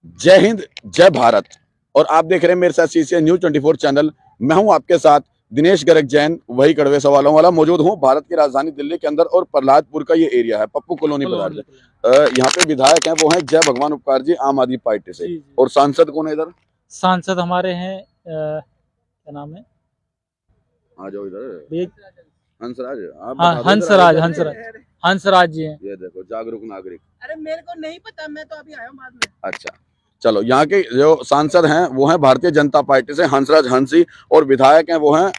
जय हिंद, जय भारत। और आप देख रहे हैं मेरे साथ सीसीएन न्यूज 24 चैनल। मैं हूं आपके साथ दिनेश गर्ग जैन, वही कड़वे सवालों वाला। मौजूद हूं भारत की राजधानी दिल्ली के अंदर और प्रहलादपुर का ये एरिया है, पप्पू कॉलोनी बाजार से। यहाँ पे विधायक हैं, वो हैं जय भगवान उपकार जी, आम आदमी पार्टी से। और सांसद कौन है इधर? सांसद हमारे हैं क्या नाम है? आ जाओ इधर। हंसराज। आप हाँ, बता दो हंसराज इधर। हंसराज हंसराज जी हैं। ये देखो, जागरूक नागरिक। अरे मेरे को नहीं पता, मैं तो अभी आया हूँ बाद में। अच्छा, चलो। यहाँ के जो सांसद हैं वो हैं भारतीय जनता पार्टी से हंसराज हंसी, और विधायक हैं वो हैं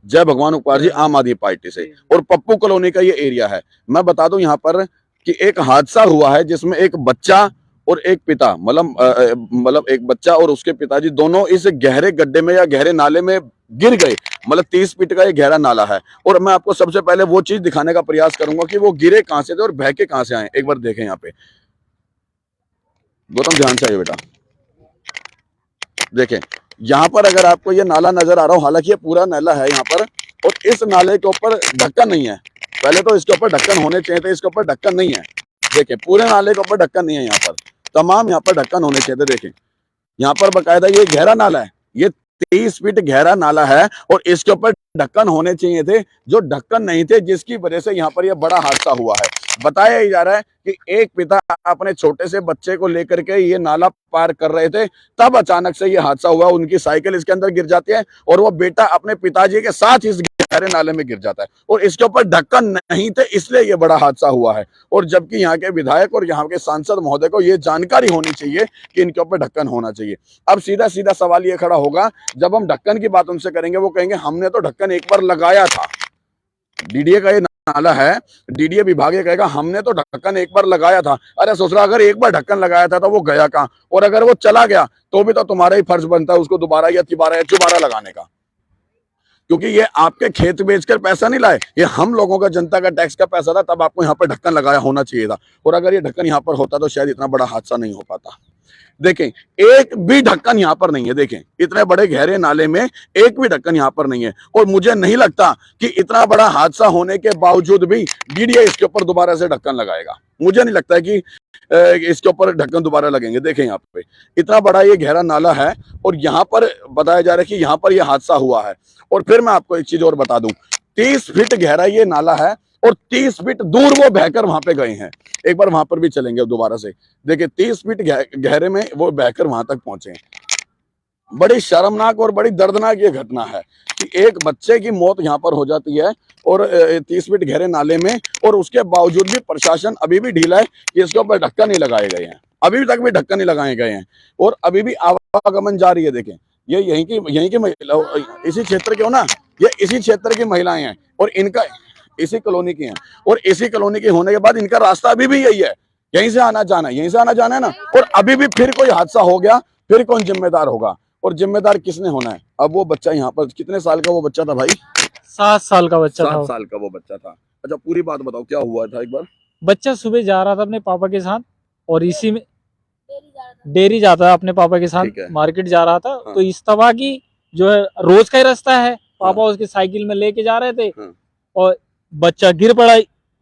जय भगवान उपकार जी, आम आदमी पार्टी से। और पप्पू कॉलोनी का ये एरिया है। मैं बता दूं यहाँ पर कि एक हादसा हुआ है जिसमें एक बच्चा और एक पिता, मतलब एक बच्चा और उसके पिताजी दोनों इस गहरे गड्ढे में या गहरे नाले में गिर गए। मतलब 30 फीट का ये गहरा नाला है। और मैं आपको सबसे पहले वो चीज दिखाने का प्रयास करूंगा कि वो गिरे कहां से थे और बह के कहां से आए। एक बार देखें यहाँ पे। गौतम, ध्यान से आइए बेटा। देखें यहाँ पर, अगर आपको ये नाला नजर आ रहा हो, हालांकि ये पूरा नाला है यहाँ पर, और इस नाले के ऊपर ढक्कन नहीं है। पहले तो इसके ऊपर ढक्कन होने चाहिए थे, इसके ऊपर ढक्कन नहीं है। देखें, पूरे नाले के ऊपर ढक्कन नहीं है। यहाँ पर तमाम यहाँ पर ढक्कन होने चाहिए थे। देखें यहाँ पर बकायदा ये गहरा नाला है, ये 30 फीट गहरा नाला है, और इसके ऊपर ढक्कन होने चाहिए थे, जो ढक्कन नहीं थे, जिसकी वजह से यहाँ पर यह बड़ा हादसा हुआ है। बताया जा रहा है कि एक पिता अपने छोटे से बच्चे को लेकर के ये नाला पार कर रहे थे, तब अचानक से ये हादसा हुआ। उनकी साइकिल इसके अंदर गिर जाती है और वो बेटा अपने पिताजी के साथ इस गहरे नाले में गिर जाता है, और इसके ऊपर ढक्कन नहीं थे, इसलिए ये बड़ा हादसा हुआ है। और जबकि यहाँ के विधायक और यहाँ के सांसद महोदय को ये जानकारी होनी चाहिए कि इनके ऊपर ढक्कन होना चाहिए। अब सीधा सीधा सवाल ये खड़ा होगा, जब हम ढक्कन की बात उनसे करेंगे, वो कहेंगे हमने तो ढक्कन एक बार लगाया था। डीडीए का ये नाला है, डीडीए विभाग ये कहेगा हमने तो ढक्कन एक बार लगाया था। अरे ससुरा, अगर एक बार ढक्कन लगाया था तो वो गया कहाँ? और अगर वो चला गया तो भी तो तुम्हारा ही फर्ज बनता है उसको दोबारा या तिबारा या चुबारा लगाने का, क्योंकि ये आपके खेत बेचकर पैसा नहीं लाए, ये हम लोगों का, जनता का टैक्स का पैसा था। तब आपको यहाँ पर ढक्कन लगाया होना चाहिए था, और अगर ये ढक्कन यहाँ पर होता तो शायद इतना बड़ा हादसा नहीं हो पाता। देखें, एक भी ढक्कन यहाँ पर नहीं है। देखें, इतने बड़े गहरे नाले में एक भी ढक्कन यहाँ पर नहीं है। और मुझे नहीं लगता कि इतना बड़ा हादसा होने के बावजूद भी डीडीए इसके ऊपर दोबारा से ढक्कन लगाएगा। मुझे नहीं लगता है कि इसके ऊपर ढक्कन दोबारा लगेंगे। देखें यहाँ पे इतना बड़ा ये गहरा नाला है, और यहाँ पर बताया जा रहा है कि यहाँ पर यह हादसा हुआ है। और फिर मैं आपको एक चीज और बता दूं, 30 फीट गहरा ये नाला है, और 30 फीट दूर वो बहकर वहां पे गए हैं। एक बार वहां पर भी चलेंगे दोबारा से। देखिए 30 फीट गहरे में वो बहकर वहां तक पहुंचे हैं। बड़ी शर्मनाक और बड़ी दर्दनाक ये घटना है कि एक बच्चे की मौत यहाँ पर हो जाती है, और 30 फीट गहरे नाले में, और उसके बावजूद भी प्रशासन अभी भी ढीला है कि इसके ऊपर ढक्कन नहीं लगाए गए हैं। अभी तक भी ढक्कन नहीं लगाए गए हैं, और अभी भी आवागमन जारी है। देखें, ये यहीं की महिला, इसी क्षेत्र के हो ना, ये इसी क्षेत्र की महिलाएं हैं, और इनका इसी कॉलोनी की हैं, और इसी कॉलोनी के होने के बाद इनका रास्ता अभी भी यही है, यहीं से आना जाना है, यहीं से आना जाना है ना। और अभी भी फिर कोई हादसा हो गया, फिर कौन जिम्मेदार होगा? और जिम्मेदार किसने होना है? अब वो बच्चा यहाँ पर, कितने साल का वो बच्चा था भाई? 7 साल का बच्चा था। 7 साल का वो बच्चा था। अच्छा, पूरी बात बताओ, क्या हुआ था एक बार? बच्चा सुबह जा रहा था अपने पापा के साथ, और इसी में डेयरी जाता है अपने पापा के साथ, मार्केट जा रहा था। हाँ। तो इस तरह की जो है रोज का ही रास्ता है, पापा उसकी साइकिल में लेके जा रहे थे, और बच्चा गिर पड़ा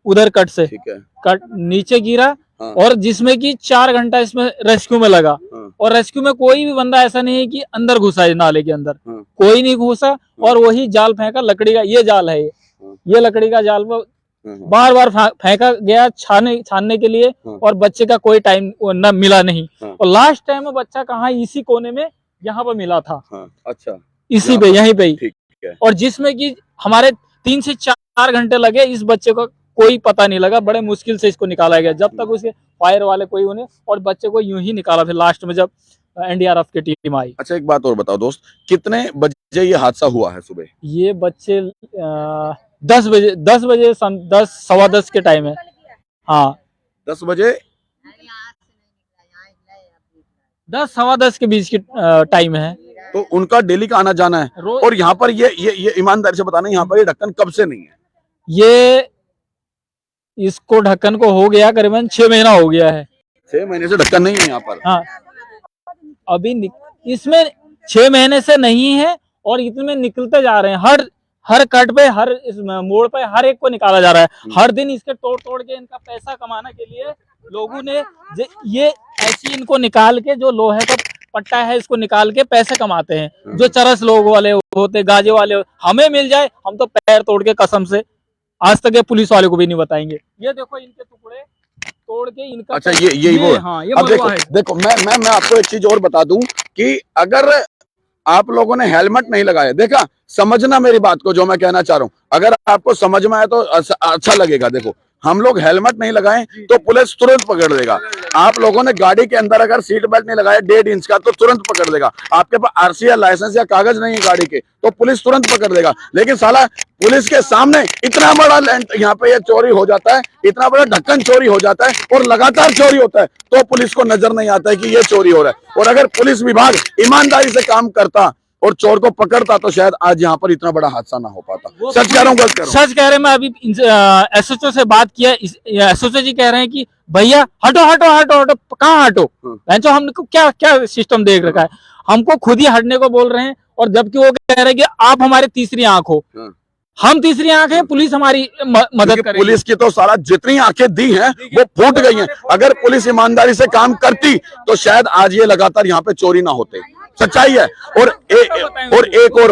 उधर कट से। कट नीचे गिरा, और जिसमें कि 4 घंटा इसमें रेस्क्यू में लगा। और रेस्क्यू में कोई भी बंदा ऐसा नहीं है कि अंदर घुसा है, नाले के अंदर कोई नहीं घुसा। और वही जाल फेंका, लकड़ी का ये जाल है, ये लकड़ी का जाल में बार बार फेंका गया छानने के लिए, और बच्चे का कोई टाइम न मिला नहीं। और लास्ट टाइम में बच्चा कहाँ, इसी कोने में यहाँ पर मिला था। अच्छा, इसी पे, यहीं पे ही। और जिसमें कि हमारे 3 से 4 घंटे लगे, इस बच्चे को कोई पता नहीं लगा। बड़े मुश्किल से इसको निकाला गया, जब तक उसके फायर वाले कोई उन्हें, और बच्चे को यूं ही निकाला फिर लास्ट में जब एनडीआरएफ की टीम आई। अच्छा, एक बात और बताओ दोस्त, कितने बजे ये हादसा हुआ है सुबह? ये बच्चे 10 बजे 10 सवा 10 के टाइम है। हाँ, 10 बजे, 10 सवा 10 के बीच की टाइम है। तो उनका डेली का आना जाना है। और यहाँ पर ये ईमानदारी से बताना, यहाँ पर ये ढक्कन कब से नहीं है? ये इसको ढक्कन को हो गया करीबन 6 महीना हो गया है। 6 महीने से ढक्कन नहीं है यहाँ पर? हाँ, अभी इसमें 6 महीने से नहीं है, और इतने निकलते जा रहे हैं। हर कट पे, हर इस मोड़ पे हर एक को निकाला जा रहा है। हर दिन इसके तोड़ तोड़ के इनका पैसा कमाने के लिए लोगों ने ये ऐसी इनको निकाल के जो लोहे का पट्टा है इसको निकाल के पैसे कमाते हैं। जो चरस लोग वाले होते, गाजे वाले, हमें मिल जाए हम तो पैर तोड़ के कसम से आज तक ये पुलिस वाले को भी नहीं बताएंगे। ये देखो इनके टुकड़े तोड़ के इनका। अच्छा ये वो हाँ, ये अब देखो मैं आपको एक चीज और बता दूं कि अगर आप लोगों ने हेलमेट नहीं लगाया, देखा, समझना मेरी बात को जो मैं कहना चाह रहा हूं, अगर आपको समझ में आए तो अच्छा लगेगा। देखो, हम लोग हेलमेट नहीं लगाए तो पुलिस तुरंत पकड़ देगा। आप लोगों ने गाड़ी के अंदर अगर सीट बेल्ट नहीं लगाया 1.5 इंच का तो तुरंत पकड़ देगा। आपके पास आरसी या लाइसेंस या कागज नहीं है गाड़ी के तो पुलिस तुरंत पकड़ देगा। लेकिन साला पुलिस के सामने इतना बड़ा यहाँ पे ये चोरी हो जाता है, इतना बड़ा ढक्कन चोरी हो जाता है और लगातार चोरी होता है तो पुलिस को नजर नहीं आता है कि ये चोरी हो रहा है। और अगर पुलिस विभाग ईमानदारी से काम करता और चोर को पकड़ता तो शायद आज यहाँ पर इतना बड़ा हादसा ना हो पाता। सच कह रहा हूँ, गलत कह रहा हूँ? सच कह रहे हैं। मैं अभी एसएचओ से बात किया, एसएचओ जी कह रहे हैं कि भैया हटो हटो हटो हटो। कहाँ हटो? जो हमको क्या क्या सिस्टम देख रखा है, हमको खुद ही हटने को बोल रहे हैं। और जबकि वो कह रहे हैं कि आप हमारी तीसरी आंख हो। हम तीसरी आंख है, पुलिस हमारी मदद करे। पुलिस की तो सारा जितनी आंखें दी हैं वो फूट गई हैं। अगर पुलिस ईमानदारी से काम करती तो शायद आज ये लगातार यहाँ पे चोरी ना होते। सच्चाई है। और एक और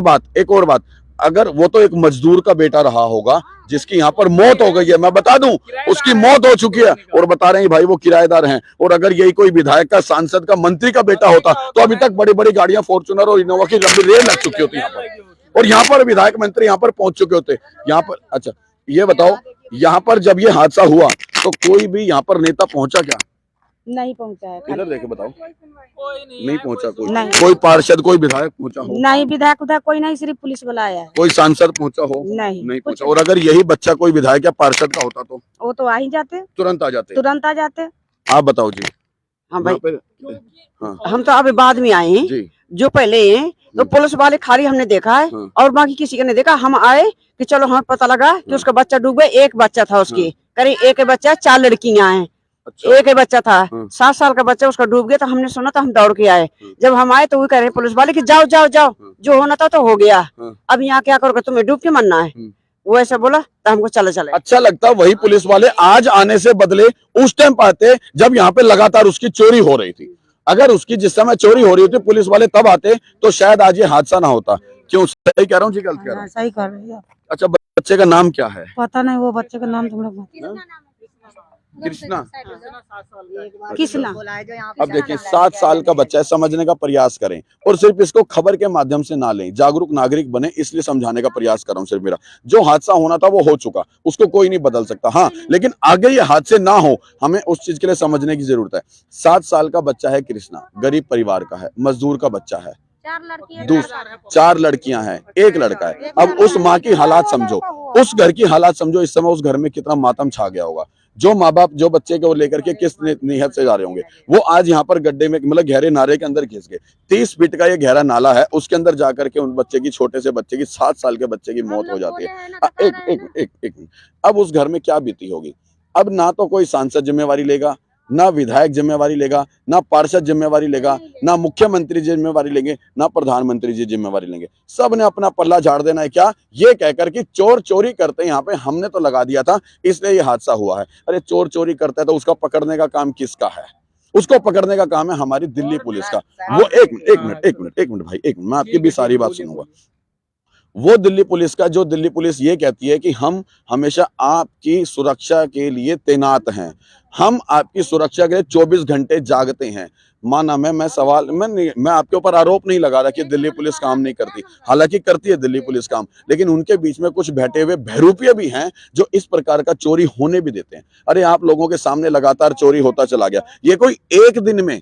बात, अगर वो तो एक मजदूर का बेटा रहा होगा जिसकी यहाँ पर मौत हो गई है, मैं बता दूं उसकी मौत हो चुकी है और बता रहे हैं भाई वो किराएदार हैं। और अगर यही कोई विधायक का, सांसद का, मंत्री का बेटा होता तो अभी तक बड़ी बड़ी गाड़ियां फॉर्च्यूनर और इनोवा की लंबी रेल लग चुकी होती यहाँ पर और यहाँ पर विधायक मंत्री यहाँ पर पहुंच चुके होते यहाँ पर। अच्छा ये बताओ, यहाँ पर जब ये हादसा हुआ तो कोई भी यहाँ पर नेता पहुंचा क्या? नहीं पहुंचा है। इधर देखे बताओ, कोई नहीं पहुंचा कोई? नहीं। कोई पार्षद, कोई विधायक पहुंचा हो? नहीं, विधायक उधर कोई नहीं, सिर्फ पुलिस वाला आया है। कोई सांसद पहुंचा हो? नहीं पहुंचा। और अगर यही बच्चा कोई विधायक या पार्षद का होता तो वो तो आ ही जाते, तुरंत आ जाते। तुरंत आ जाते। आप बताओ जी। हाँ भाई, हाँ हम तो अभी बाद में आए हैं जी। जो पहले हैं तो पुलिस वाले खाली हमने देखा है और बाकी किसी का नहीं देखा। हम आए कि चलो हमें पता लगा कि उसका बच्चा डूब गया। एक बच्चा था उसकी, करीब एक बच्चा, 4 लड़कियां हैं। अच्छा। एक ही बच्चा था, 7 साल का बच्चा, उसका डूब गया। तो हमने सुना तो हम दौड़ के आए। जब हम आए तो वो कह रहे पुलिस वाले कि जाओ जाओ जाओ, जो होना था तो हो गया, अब यहाँ क्या करोगे, तुम्हें डूब के मरना है। वो ऐसा बोला तो हमको चले। अच्छा लगता वही पुलिस वाले आज आने से बदले उस टाइम पाते जब यहाँ पे लगातार उसकी चोरी हो रही थी। अगर उसकी जिस समय चोरी हो रही होती पुलिस वाले तब आते तो शायद आज ये हादसा ना होता। क्यों? सही कह रहा हूँ जी, गलत कह रहा हूँ? सही कर रही है। अच्छा, बच्चे का नाम क्या है? पता नहीं, वो बच्चे का नाम तुम लोग कृष्णा। किसना? अब देखिए 7 साल का बच्चा है, समझने का प्रयास करें और सिर्फ इसको खबर के माध्यम से ना लें, जागरूक नागरिक बने, इसलिए समझाने का प्रयास कर रहा हूं। सिर्फ मेरा जो हादसा होना था वो हो चुका, उसको कोई नहीं बदल सकता। हाँ, लेकिन आगे ये हादसे ना हो हमें उस चीज के लिए समझने की जरूरत है। 7 साल का बच्चा है कृष्णा, गरीब परिवार का है, मजदूर का बच्चा है, 4 लड़कियां हैं, 1 लड़का है। अब उस माँ की हालात समझो, उस घर की हालात समझो। इस समय उस घर में कितना मातम छा गया होगा। जो माँ बाप जो बच्चे को लेकर के किस नियत से जा रहे होंगे, वो आज यहाँ पर गड्ढे में, मतलब गहरे नाले के अंदर घिस गए। 30 फीट का ये गहरा नाला है, उसके अंदर जाकर के उन बच्चे की, छोटे से बच्चे की, 7 साल के बच्चे की मौत हो जाती है। एक अब उस घर में क्या बीती होगी? अब ना तो कोई सांसद जिम्मेवारी लेगा, ना विधायक जिम्मेवारी लेगा, ना पार्षद जिम्मेवारी लेगा, ना मुख्यमंत्री जिम्मेवारी लेंगे, ना प्रधानमंत्री जी जिम्मेवारी लेंगे। सब ने अपना पल्ला झाड़ देना है क्या, ये कहकर कि चोर चोरी करते हैं, यहाँ पे हमने तो लगा दिया था इसलिए ये हादसा हुआ है। अरे चोर चोरी करता है तो उसका पकड़ने का काम किसका है? उसको पकड़ने का काम है हमारी दिल्ली पुलिस का। वो एक मिनट भाई, एक मिनट, मैं आपकी भी सारी बात सुनूंगा। वो दिल्ली पुलिस का, जो दिल्ली पुलिस ये कहती है कि हम हमेशा आपकी सुरक्षा के लिए तैनात हैं, हम आपकी सुरक्षा के लिए 24 घंटे जागते हैं। माना मैं सवाल, मैं आपके ऊपर आरोप नहीं लगा रहा कि दिल्ली पुलिस काम नहीं करती, हालांकि करती है दिल्ली पुलिस काम, लेकिन उनके बीच में कुछ बैठे हुए बहरूपिये भी हैं जो इस प्रकार का चोरी होने भी देते हैं। अरे आप लोगों के सामने लगातार चोरी होता चला गया। ये कोई एक दिन में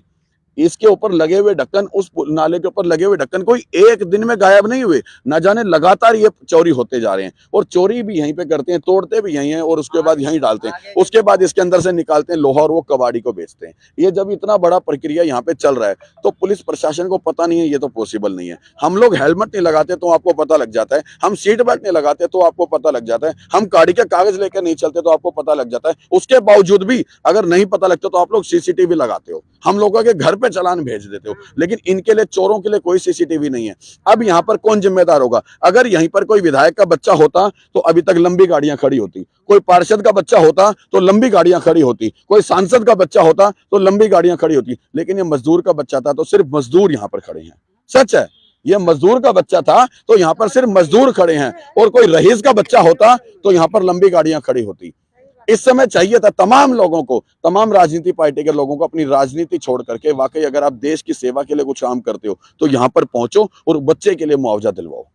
इसके ऊपर लगे हुए ढक्कन, उस नाले के ऊपर लगे हुए ढक्कन कोई एक दिन में गायब नहीं हुए, न जाने लगातार ये चोरी होते जा रहे हैं। और चोरी भी यहीं पे करते हैं, तोड़ते भी यहीं हैं और उसके बाद यहीं डालते हैं, उसके बाद इसके अंदर से निकालते हैं लोहा और वो कबाड़ी को बेचते हैं। ये जब इतना बड़ा प्रक्रिया यहाँ पे चल रहा है तो पुलिस प्रशासन को पता नहीं है, ये तो पॉसिबल नहीं है। हम लोग हेलमेट नहीं लगाते तो आपको पता लग जाता है, हम सीट बेल्ट नहीं लगाते तो आपको पता लग जाता है, हम गाड़ी के कागज लेकर नहीं चलते तो आपको पता लग जाता है। उसके बावजूद भी अगर नहीं पता लगता तो आप लोग CCTV लगाते हो। हम लोगों के घर पे चालान भेज देते हो। लेकिन इनके लिए, चोरों के लिए कोई सीसीटीवी नहीं है। अब यहाँ पर कौन जिम्मेदार होगा? अगर यहीं पर कोई विधायक का बच्चा होता तो अभी तक लंबी गाड़ियां खड़ी होती, कोई पार्षद का बच्चा होता तो लंबी गाड़ियां खड़ी होती, कोई सांसद का बच्चा होता तो लंबी गाड़ियां खड़ी होती। लेकिन ये मजदूर का बच्चा था तो सिर्फ मजदूर यहाँ पर खड़े हैं। सच है, ये मजदूर का बच्चा था तो यहाँ पर सिर्फ मजदूर खड़े हैं, और कोई रईस का बच्चा होता तो यहाँ पर लंबी गाड़ियां खड़ी होती। इस समय चाहिए था तमाम लोगों को, तमाम राजनीति पार्टी के लोगों को अपनी राजनीति छोड़ करके, वाकई अगर आप देश की सेवा के लिए कुछ काम करते हो तो यहाँ पर पहुंचो और बच्चे के लिए मुआवजा दिलवाओ,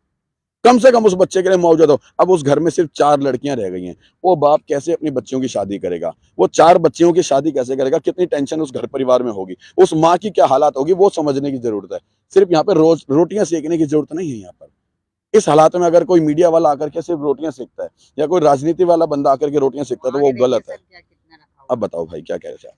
कम से कम उस बच्चे के लिए मुआवजा दो। अब उस घर में सिर्फ 4 लड़कियां रह गई हैं, वो बाप कैसे अपनी बच्चियों की शादी करेगा? वो 4 बच्चियों की शादी कैसे करेगा? कितनी टेंशन उस घर परिवार में होगी, उस माँ की क्या हालात होगी, वो समझने की जरूरत है। सिर्फ यहाँ पे रोज रोटियां सेकने की जरूरत नहीं है। यहाँ पर इस हालात में अगर कोई मीडिया वाला आकर के सिर्फ रोटियां सेकता है या कोई राजनीति वाला बंदा आकर के रोटियां सेकता है तो वो गलत है। अब बताओ भाई क्या कह रहे हैं?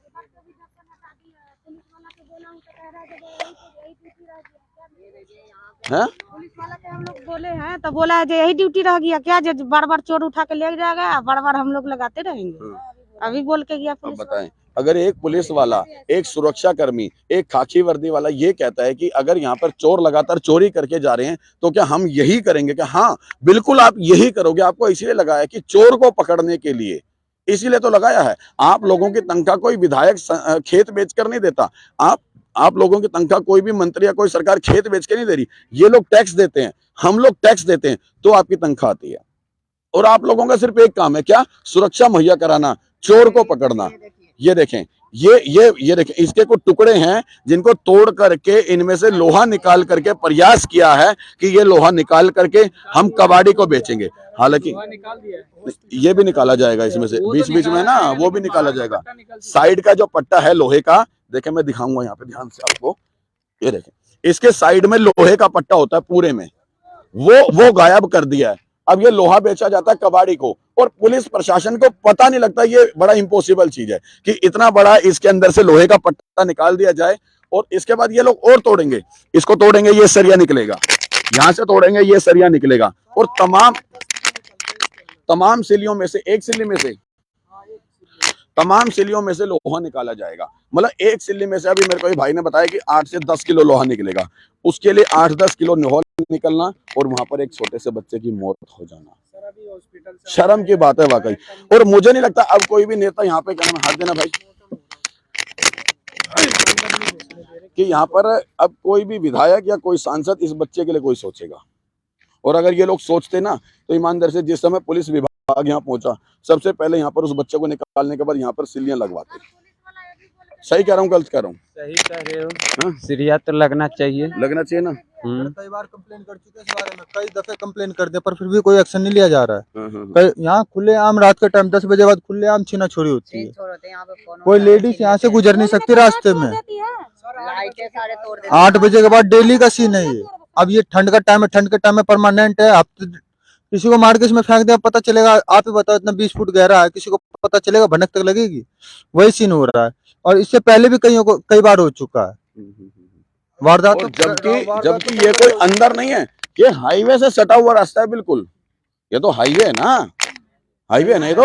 पुलिस वाला के हम लोग बोले हैं तो बोला है जो यही ड्यूटी रह गया क्या, जो बार बार चोर उठा के ले जाएगा, बार बार हम लोग लगाते रहेंगे। अभी बोल के गया अब पुलिस। बताएं, अगर एक पुलिस वाला, एक सुरक्षा कर्मी, एक खाकी वर्दी वाला ये कहता है कि अगर यहाँ पर चोर लगातार चोरी करके जा रहे हैं तो क्या हम यही करेंगे? क्या हाँ बिल्कुल आप यही करोगे। आपको इसीलिए लगाया कि चोर को पकड़ने के लिए, इसीलिए तो लगाया है। आप लोगों की तनख्वाह कोई विधायक खेत बेचकर नहीं देता, आप लोगों की तनख्वाह कोई भी मंत्री या कोई सरकार खेत बेच के नहीं दे रही। ये लोग टैक्स देते हैं, हम लोग टैक्स देते हैं तो आपकी तनख्वाह आती है। और आप लोगों का सिर्फ एक काम है, क्या? सुरक्षा मुहैया कराना, चोर को पकड़ना। ये देखें, ये देखें, इसके कुछ टुकड़े हैं जिनको तोड़ करके इनमें से लोहा निकाल करके प्रयास किया है कि ये लोहा निकाल करके हम कबाड़ी को बेचेंगे। हालांकि ये भी निकाला जाएगा इसमें से, बीच बीच में ना वो भी निकाला जाएगा। साइड का जो पट्टा है लोहे का, देखें मैं दिखाऊंगा यहाँ पे ध्यान से आपको, ये देखें, इसके साइड में लोहे का पट्टा होता है पूरे में, वो गायब कर दिया है। अब ये लोहा बेचा जाता है कबाड़ी को, और पुलिस प्रशासन को पता नहीं लगता। ये बड़ा इम्पॉसिबल चीज है कि इतना बड़ा इसके अंदर से लोहे का पट्टा निकाल दिया जाए, और इसके बाद ये लोग और तोड़ेंगे, इसको तोड़ेंगे, ये सरिया निकलेगा, यहां से तोड़ेंगे, ये सरिया निकलेगा, और तमाम सिलियों में से, एक सिल्ली में से, तमाम सिलियों में से लोहा निकाला जाएगा। मतलब एक सिल्ली में से, अभी मेरे को भाई ने बताया कि 8 से 10 किलो लोहा निकलेगा। उसके लिए 8-10 किलो लोहा निकलना और वहां पर एक छोटे से बच्चे की मौत हो जाना, शर्म की बात है वाकई। और मुझे नहीं लगता अब कोई भी नेता यहाँ पे, क्या नाम है, हाथ देना भाई, कि यहाँ पर अब कोई भी विधायक या कोई सांसद इस बच्चे के लिए कोई सोचेगा। और अगर ये लोग सोचते ना तो ईमानदारी से, जिस समय पुलिस विभाग यहाँ पहुंचा, सबसे पहले यहाँ पर उस बच्चे को निकालने के बाद यहाँ पर सिलियां लगवाते। सही कह रहा हूँ, गलत कह रहा हूँ? सही कह रहे हो। सिरिया तो लगना चाहिए ना। कई बार कंप्लेन कर चुके हैं इस बारे में, कई दफे कंप्लेन कर दिया पर फिर भी कोई एक्शन नहीं लिया जा रहा है। यहाँ खुले आम रात के टाइम 10 बजे बाद खुले आम छीना छोड़ी होती है, कोई लेडीज यहाँ से गुजर नहीं सकती रास्ते में। 8 बजे के बाद डेली का सीन है ये। अब ये ठंड का टाइम है, ठंड के टाइम में परमानेंट है। अब किसी को मार के इसमें फेंक दे, पता चलेगा? आप ही बताओ, इतना 20 फुट गहरा है, किसी को पता चलेगा? भनक तक लगेगी। वही सीन हो रहा है, और इससे पहले भी कई बार हो चुका है वारदात। जबकि ये कोई अंदर नहीं है, ये हाईवे से सटा हुआ रास्ता है बिल्कुल। ये तो हाईवे है ना, हाईवे नहीं तो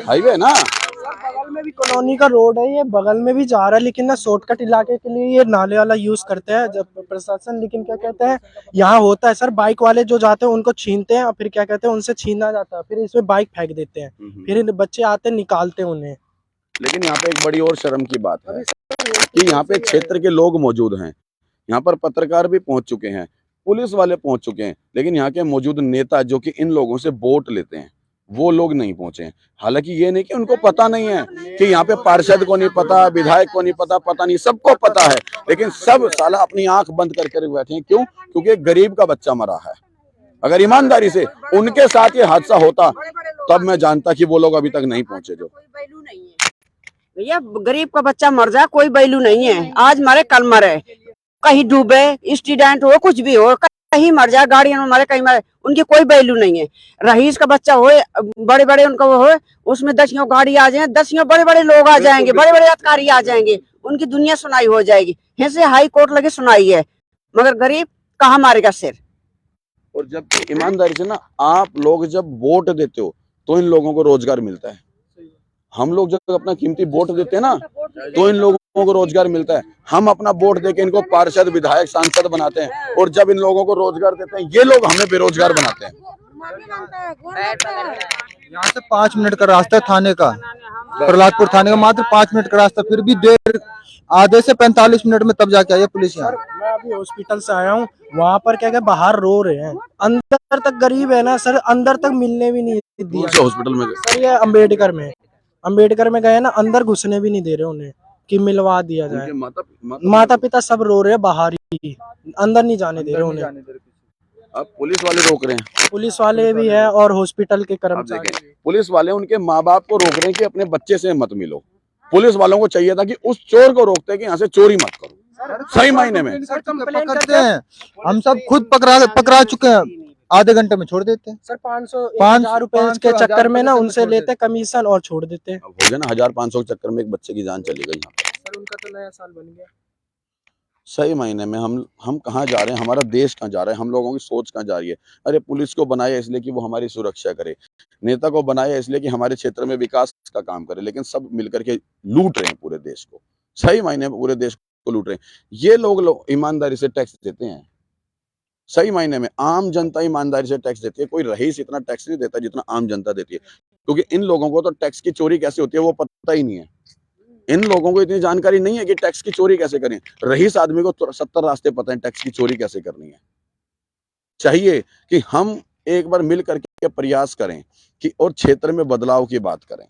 हाईवे है ना। बगल में भी कॉलोनी का रोड है, ये बगल में भी जा रहा है, लेकिन ना शॉर्टकट इलाके के लिए ये नाले वाला यूज करते हैं जब प्रशासन। लेकिन क्या कहते हैं, यहाँ होता है सर, बाइक वाले जो जाते हैं उनको छीनते हैं, और फिर क्या कहते हैं उनसे छीना जाता है, फिर इसमें बाइक फेंक देते हैं, फिर बच्चे आते हैं निकालते हैं उन्हें। लेकिन यहाँ पे एक बड़ी और शर्म की बात है कि यहाँ पे क्षेत्र के लोग मौजूद हैं, यहाँ पर पत्रकार भी पहुंच चुके हैं, पुलिस वाले पहुंच चुके हैं, लेकिन यहाँ के मौजूद नेता जो कि इन लोगों से वोट लेते हैं, वो लोग नहीं पहुंचे हैं। हालांकि ये नहीं कि उनको पता नहीं है कि यहाँ पे पार्षद को नहीं पता, विधायक को नहीं पता नहीं, सबको पता है, लेकिन सब साला अपनी आंख बंद करके बैठे हैं। क्यों? क्योंकि एक गरीब का बच्चा मरा है। अगर ईमानदारी से उनके साथ ये हादसा होता तब मैं जानता कि वो लोग अभी तक नहीं पहुंचे। जो भैया गरीब का बच्चा मर जाए कोई वैल्यू नहीं है, आज मरे कल मरे, कहीं डूबे, एक्सीडेंट हो, कुछ भी हो, कहीं मर जाए, गाड़ियों में मरे, कहीं मरे, उनकी कोई वैल्यू नहीं है। रईस का बच्चा हो, बड़े बड़े उनका वो हो, उसमें 10 गाड़ी आ जाए, 10 बड़े बड़े लोग आ जाएंगे, बड़े बड़े अधिकारी आ जाएंगे, उनकी दुनिया सुनाई हो जाएगी। ऐसे हाई कोर्ट लगे सुनाई है, मगर गरीब कहाँ मारेगा सिर। और जब ईमानदारी से ना, आप लोग जब वोट देते हो तो इन लोगों को रोजगार मिलता है। हम लोग जब अपना कीमती वोट देते हैं ना तो इन लोगों को रोजगार मिलता है। हम अपना वोट देके इनको पार्षद, विधायक, सांसद बनाते हैं और जब इन लोगों को रोजगार देते हैं ये लोग हमें बेरोजगार बनाते हैं। यहाँ से 5 मिनट का रास्ता है थाने का, प्रहलादपुर थाने का, मात्र 5 मिनट का रास्ता, फिर भी देर आधे से 45 मिनट में तब जाके आई है पुलिस यहाँ। मैं अभी हॉस्पिटल से आया हूँ, वहाँ पर क्या बाहर रो रहे हैं, अंदर तक गरीब है ना सर, अंदर तक मिलने भी नहीं दिया। हॉस्पिटल में सर ये अम्बेडकर में गए ना, अंदर घुसने भी नहीं दे रहे उन्हें कि मिलवा दिया जाए। माता पिता सब रो रहे हैं बाहर ही, अंदर नहीं जाने दे रहे उन्हें। अब पुलिस वाले रोक रहे हैं, पुलिस वाले भी है और हॉस्पिटल के कर्मचारी। पुलिस वाले उनके माँ बाप को रोक रहे हैं कि अपने बच्चे से मत मिलो। पुलिस वालों को चाहिए था कि उस चोर को रोकते कि यहाँ से चोरी मत करो। सही मायने में पकड़ते हैं, हम सब खुद पकड़ा चुके हैं, आधे घंटे में छोड़ देते हैं सर। 500-1000 रुपए के चक्कर में ना उनसे लेते कमीशन और छोड़ देते हैं। हो गया ना, 1500 के चक्कर में एक बच्चे की जान चली गई यहाँ पे। सर उनका तो नया साल बन गया। सही मायने में हम कहाँ जा रहे हैं, हमारा देश कहाँ जा रहा है, हम लोगों की सोच कहाँ जा रही है। अरे पुलिस को बनाया इसलिए कि वो हमारी सुरक्षा करे, नेता को बनाया इसलिए कि हमारे क्षेत्र में विकास का काम करे, लेकिन सब मिलकर के लूट रहे हैं पूरे देश को। सही मायने में पूरे देश को लूट रहे हैं। ये लोग ईमानदारी से टैक्स देते हैं, सही मायने में आम जनता ईमानदारी से टैक्स देती है। कोई रईस इतना टैक्स नहीं देता जितना आम जनता देती है, क्योंकि इन लोगों को तो टैक्स की चोरी कैसे होती है वो पता ही नहीं है। इन लोगों को इतनी जानकारी नहीं है कि टैक्स की चोरी कैसे करें। रईस आदमी को 70 रास्ते पता है टैक्स की चोरी कैसे करनी है। चाहिए कि हम एक बार मिल करके प्रयास करें कि और क्षेत्र में बदलाव की बात करें।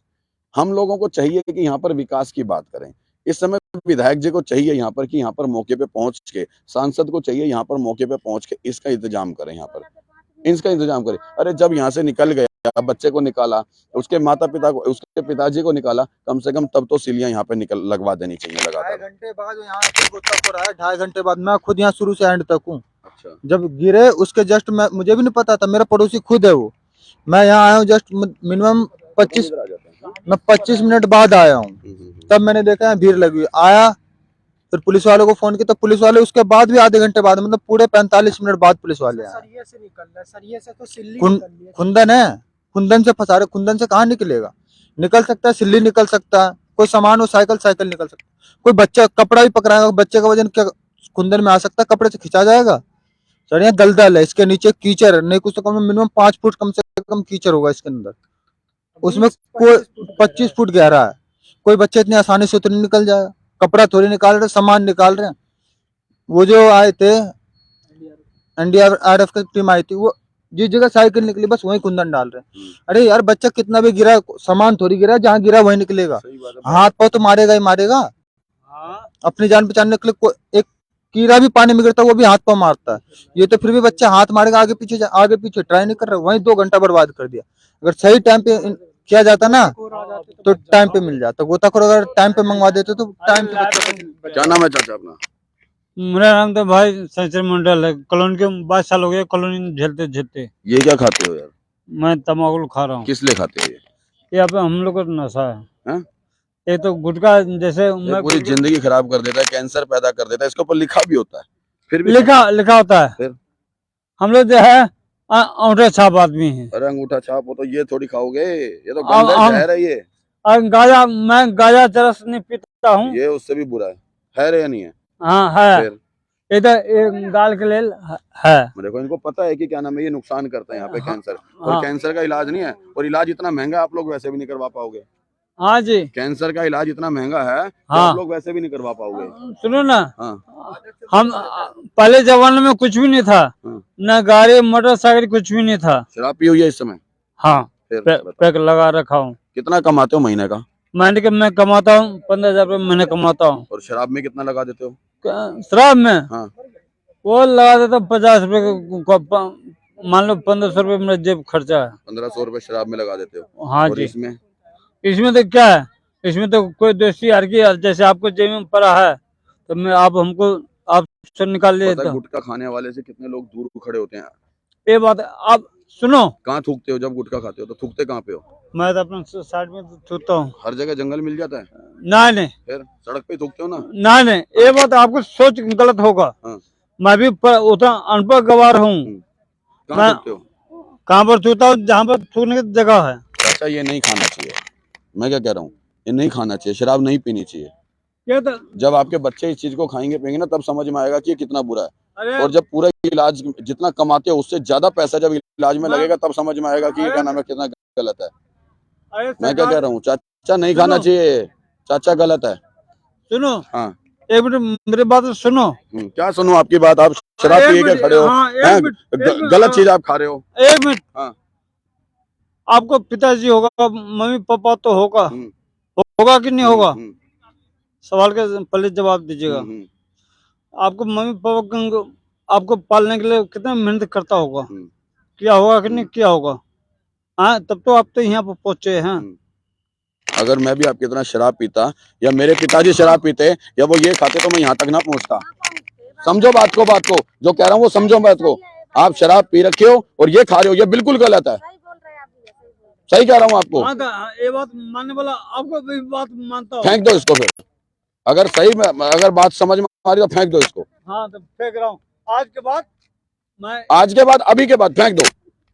हम लोगों को चाहिए कि यहाँ पर विकास की बात करें। इस समय विधायक जी को चाहिए यहाँ पर कि यहाँ पर मौके पे पहुंच के, सांसद को चाहिए यहाँ पर मौके पे पहुंच के इसका इंतजाम करें, यहाँ पर इसका इंतजाम करें। अरे जब यहाँ से निकल गया, बच्चे को निकाला, उसके माता पिता को, उसके पिताजी को निकाला, कम से कम तब तो सिलियां यहाँ पे लगवा देनी चाहिए लगातार। 2.5 घंटे बाद यहाँ से गोताखोर आया, 2.5 घंटे बाद। मैं खुद यहाँ शुरू से एंड तक हूँ। अच्छा। जब गिरे उसके जस्ट मुझे भी नहीं पता था, मेरा पड़ोसी खुद है वो। मैं यहाँ आया हूँ जस्ट मिनिमम 25 मिनट बाद आया हूँ, तब मैंने देखा है भीड़ लगी। आया फिर पुलिस वालों को फोन किया, तो पुलिस वाले उसके बाद भी आधे घंटे बाद, मतलब पूरे 45 मिनट बाद पुलिस वाले आए। सरिये से निकल रहा है, सरिये से तो सिल्ली खुंदन है, खुंदन से फंसा रहे, खुंदन से कहाँ निकलेगा? निकल सकता है, सिल्ली निकल सकता है, कोई सामान हो, साइकिल निकल सकता है, कोई बच्चा कपड़ा भी पकड़ाएगा, बच्चे का वजन क्या खुंदन में आ सकता है? कपड़े से खिंचा जाएगा? सर यहाँ दलदल है, इसके नीचे कीचड़ नहीं, कुछ तो कम मिनिमम 5 फुट कम से कम कीचड़ होगा इसके अंदर। उसमें कोई 25 फुट गहरा है, कोई बच्चे इतनी आसानी से उतर निकल जाएगा। कपड़ा थोड़ी निकाल रहे, सामान निकाल रहे हैं। वो जो आए थे NDRF की टीम आई थी, वो जिस जगह साइकिल निकली बस वहीं कुंदन डाल रहे हैं। अरे यार बच्चा कितना भी गिरा, सामान थोड़ी गिरा, जहाँ गिरा वहीं निकलेगा। हाथ पाँव तो मारेगा ही मारेगा। अपनी जान बचाने के लिए एक कीड़ा भी पानी में गिरता है वो भी हाथ पाँव मारता है। ये तो फिर भी बच्चा हाथ मारेगा, आगे पीछे ट्राई नहीं कर रहा, वहीं 2 घंटा बर्बाद कर दिया। अगर सही टाइम पे किया जाता ना तो टाइम पे मिल जाता। गोताखोर अगर टाइम पे मंगवा देते तो टाइम पे। क्या नाम है चाचा अपना? मेरा नाम तो भाई संचर मंडल है। कॉलोनी के 22 साल हो गए कॉलोनी झेलते। ये क्या खाते हो यार? मैं तम्बाकू खा रहा हूँ। किस लिए खाते हो ये? यहाँ पे हम लोग का नशा है। हाँ? ये तो गुटखा जैसे मैं पूरी जिंदगी खराब कर देता है, कैंसर पैदा कर देता है। इसके ऊपर लिखा भी होता है, फिर भी लिखा होता है। फिर हम लोग जो है अंगूठा छाप आदमी है। अरे अंगूठा छाप हो तो ये थोड़ी खाओगे, ये तो गंदा जहर है ये। गाजा, मैं गाजा चरस नहीं पीता हूँ। ये उससे भी बुरा है या नहीं है? हाँ है। इधर गाल के लेल है। देखो इनको पता है कि क्या नाम है, ये नुकसान करता है यहाँ पे कैंसर। और कैंसर का इलाज नहीं है, और इलाज इतना महंगा आप लोग वैसे भी नहीं करवा पाओगे। हाँ जी, कैंसर का इलाज इतना महंगा है आप लोग वैसे भी नहीं करवा पाओगे। सुनो ना, हम पहले जमाने में कुछ भी नहीं था, न गाड़ी मोटरसाइकिल कुछ भी नहीं था। शराब पी हुई है इस समय? हाँ, पैक लगा रखा हूँ। कितना कमाते हो महीने का? महीने के मैं कमाता हूँ 15,000 रुपये महीने कमाता हूँ। और शराब में कितना लगा देते हो? शराब में हाँ। वो लगा देता 50 रुपये, मान लो 1500 रुपये मेरा जेब खर्चा है। 1500 रुपये शराब में लगा देते हो? हाँ जी। इसमें तो क्या है, इसमें तो कोई दोस्ती यार की, जैसे आपको जेब में पड़ा है तो मैं आपसे निकाल लेता हूँ। गुटखा खाने वाले से कितने लोग दूर खड़े होते हैं। ये बात आप सुनो। कहाँ थूकते हो जब गुटखा खाते हो? तो थूकते कहाँ पे हो? मैं तो अपना साइड में थूकता हूँ। हर जगह जंगल मिल जाता है? नहीं, फिर सड़क पे थूकते हो ना? नहीं, ये बात आपको सोच गलत होगा। मैं भी उतना अनपढ़ गवार हूँ। कहाँ थूकते हो? कहाँ पर थूकता हूँ? जहाँ पर थूकने की जगह है। अच्छा, ये नहीं खाना चाहिए। मैं क्या कह रहा हूँ, ये नहीं खाना चाहिए, शराब नहीं पीनी चाहिए। क्या था? जब आपके बच्चे इस चीज को खाएंगे पिएंगे ना, तब समझ में आएगा कि ये कितना बुरा है। अरे और जब पूरा इलाज जितना कमाते हो उससे ज्यादा पैसा जब इलाज में लगेगा, तब समझ में आएगा कि ये क्या नाम है, कितना गलत है। अरे मैं क्या कह सरकार, रहा हूँ, चाचा नहीं खाना चाहिए, चाचा गलत है। सुनो, हाँ। एक मिनट मेरी बात सुनो। क्या सुनो आपकी बात, आप शराब एक पी के मिनट, खड़े हो, हाँ, एक हैं? मिनट, एक मिनट, गलत चीज आप खा रहे हो। एक मिनट। हाँ। आपको पिताजी होगा, मम्मी पापा तो होगा, हम्म, होगा कि नहीं होगा? हम्म, सवाल का पहले जवाब दीजिएगा। हम्म, आपको मम्मी पापा आपको पालने के लिए कितना मेहनत करता होगा, हम्म, किया होगा कि नहीं किया होगा? हाँ, तब तो आप तो यहाँ पर पहुंचे हैं। अगर मैं भी आपकी तरह शराब पीता या मेरे पिताजी शराब पीते या वो ये खाते तो मैं यहाँ तक ना पहुँचता। समझो बात को जो कह रहा हूँ वो समझो बात को। आप शराब पी रखे हो और ये खा रहे हो, ये बिल्कुल गलत है। सही कह रहा हूँ आपको। हाँ, ये बात मानने वाला आपको भी बात मानता हूँ। फेंक दो इसको फिर, अगर सही में अगर बात समझ में आ रही तो फेंक दो इसको। हाँ, तो फेंक रहा हूँ। आज के बाद मैं आज के बाद, अभी के बाद फेंक दो।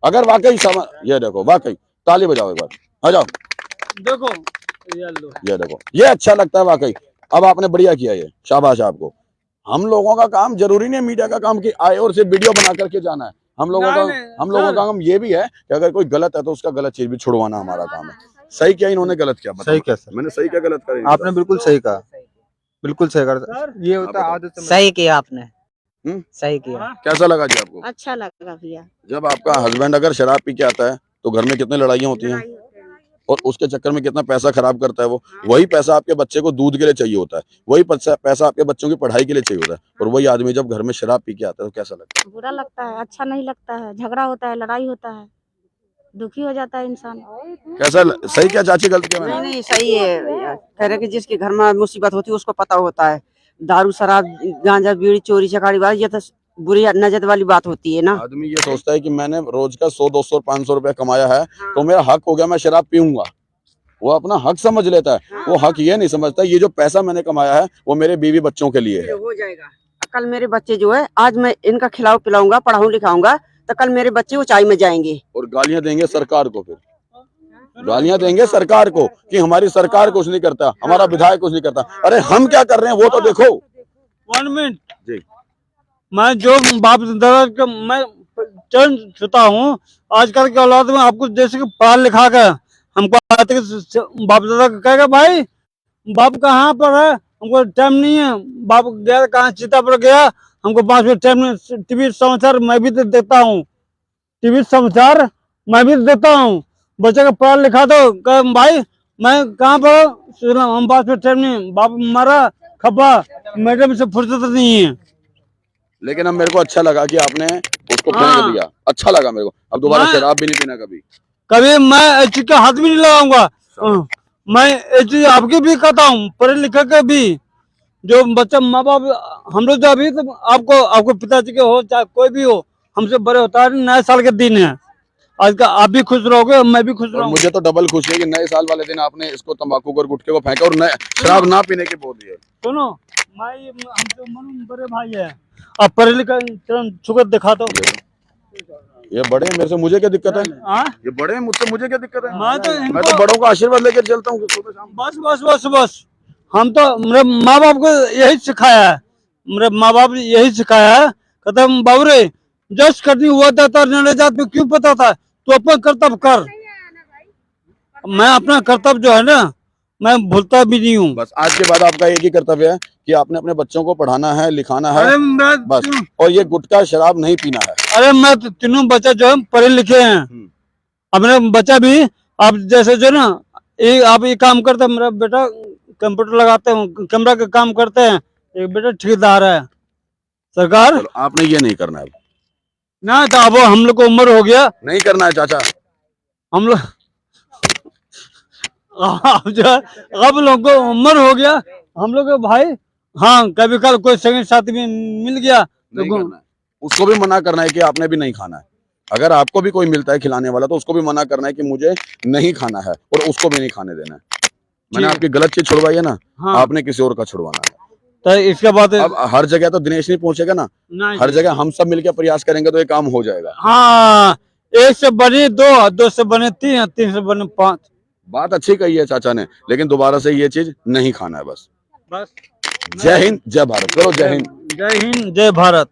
अगर वाकई समझ, ये देखो, वाकई ताली बजाओ एक बार, आ जाओ। देखो, ये लो। ये देखो, ये अच्छा लगता है वाकई। अब आपने बढ़िया किया, ये शाबाश आपको। हम लोगों का काम जरूरी नहीं है मीडिया का काम कि आए और सिर्फ वीडियो बना करके जाना है। हम लोगों का काम ये भी है कि अगर कोई गलत है तो उसका गलत चीज भी छुड़वाना हमारा काम है। सही क्या इन्होंने गलत किया? सही क्या सर, मैंने सही क्या गलत करा? आपने बिल्कुल सही कहा, बिल्कुल सही कहा। ये होता है आदत से। सही किया आपने, हम्म? सही किया। कैसा लगा जी आपको? अच्छा लगा भैया। जब आपका हस्बैंड अगर शराब पी के आता है तो घर में कितनी लड़ाइयाँ होती हैं और उसके चक्कर में कितना पैसा खराब करता है वो। वही पैसा आपके बच्चे को दूध के लिए चाहिए होता है, वही पैसा आपके बच्चों की पढ़ाई के लिए चाहिए होता है, और वही आदमी जब घर में शराब पी के आता है तो कैसा लगता है? बुरा लगता है, अच्छा नहीं लगता है, झगड़ा होता है, लड़ाई होता है, दुखी हो जाता है इंसान। कैसा सही क्या चाची गलत किया मैंने? नहीं सही है, कह रहे कि जिसके घर में मुसीबत होती है उसको पता होता है। दारू शराब गांजा बीड़ी चोरी चकारी वाली ये तो बुरी नजर वाली बात होती है ना। आदमी ये सोचता है कि मैंने रोज का 100, 200, 500 रुपया कमाया है तो मेरा हक हो गया, मैं शराब पीऊंगा। वो अपना हक समझ लेता है। वो हक ये नहीं समझता ये जो पैसा मैंने कमाया है वो मेरे बीवी बच्चों के लिए है। हो जाएगा। कल मेरे बच्चे जो है, आज मैं इनका खिलाऊ पिलाऊंगा, पढ़ाऊं लिखाऊंगा, तो कल मेरे बच्चे ऊंचाई में जाएंगे। और गालियां देंगे सरकार को, फिर गालियां देंगे सरकार को कि हमारी सरकार कुछ नहीं करता, हमारा विधायक कुछ नहीं करता। अरे हम क्या कर रहे हैं वो तो देखो। 1 मिनट जी। मैं जो बाप दादा का मैं चरण छूता हूँ, आजकल के औलाद में आपको जैसे कि पढ़ा लिखा कर हमको आते बाप दादा का कहेगा भाई बाप कहाँ पर है, हमको टाइम नहीं है, बाप गया कहाँ चिता पर गया, हमको 5 मिनट टाइम नहीं। टीवी समाचार मैं भी तो देता हूँ, टीवी समाचार मैं भी देता हूँ। बच्चे का पढ़ा लिखा दो, भाई मैं कहाँ पर, हम 5 मिनट टाइम नहीं, बाप मारा खपा, मैडम से फुर्सत नहीं है। लेकिन अब मेरे को अच्छा लगा कि आपने उसको फेंक दिया, अच्छा लगा मेरे को। अब दोबारा शराब भी नहीं पीना कभी। कभी मैं इस चीज का हाथ भी नहीं लगाऊंगा। मैं ये चीज आपकी भी कहता हूँ, पढ़े लिखे के भी जो बच्चा माँ बाप हम लोग जो अभी तो आपको पिताजी के हो चाहे कोई भी हो, हमसे बड़े होता है। नए साल के दिन है आज का, आप भी खुश रहोगे, मैं भी खुश रहूंगा। मुझे तो डबल खुशी है कि नए साल वाले दिन आपने इसको तंबाकू और गुटखे को फेंका और शराब ना पीने की बोल दी है। सुनो, मैं हमसे मन बड़े भाई है, आप पढ़े लिखे छुकर दिखा दो। ये बड़े हैं मेरे से, मुझे क्या दिक्कत है? ये बड़े हैं मुझसे, मुझे क्या दिक्कत है? मैं तो बड़ों का आशीर्वाद लेकर चलता हूँ सुबह शाम। बस बस बस बस, हम तो मेरे माँ बाप को यही सिखाया है, मेरे माँ बाप ने यही सिखाया है, कहते हैं बाबूरे जस करनी हुआ था तो जात में क्यों पता था, तू अपना कर्तव्य कर। मैं अपना कर्तव्य जो है ना मैं भूलता भी नहीं हूँ। बस आज के बाद आपका एक ही कर्तव्य है कि आपने अपने बच्चों को पढ़ाना है, लिखाना है, बस। और ये गुटखा शराब नहीं पीना है। अरे मैं तीनों बच्चे जो है पढ़े लिखे हैं, अपने बच्चा भी आप जैसे जो ना आप ये काम करते हैं, मेरा बेटा कंप्यूटर लगाते हैं, कैमरा का काम करते हैं, एक बेटा ठेकेदार है। सरकार आपने ये नहीं करना है ना, तो अब हम लोग को उम्र हो गया, नहीं करना है चाचा। हम लोग जो है अब लोग को उम्र हो गया, हम लोग भाई हाँ कभी कल कोई संगी साथी में मिल गया नहीं करना है। उसको भी मना करना है कि आपने भी नहीं खाना है। अगर आपको भी कोई मिलता है खिलाने वाला तो उसको भी मना करना है कि मुझे नहीं खाना है और उसको भी नहीं खाने देना है। मैंने आपकी गलत चीज छुड़वाई है ना, आपने किसी और का छुड़वाना है। तो इसके बाद अब हर जगह तो दिनेश नहीं पहुंचेगा ना, हर जगह हम सब मिलकर प्रयास करेंगे तो ये काम हो जाएगा। हाँ, 1 से बने 2, 2 से बने 3, 3 से बने 5। बात अच्छी कही है चाचा ने, लेकिन दोबारा से ये चीज नहीं खाना है बस। बस जय हिंद जय भारत। करो जय हिंद जय भारत।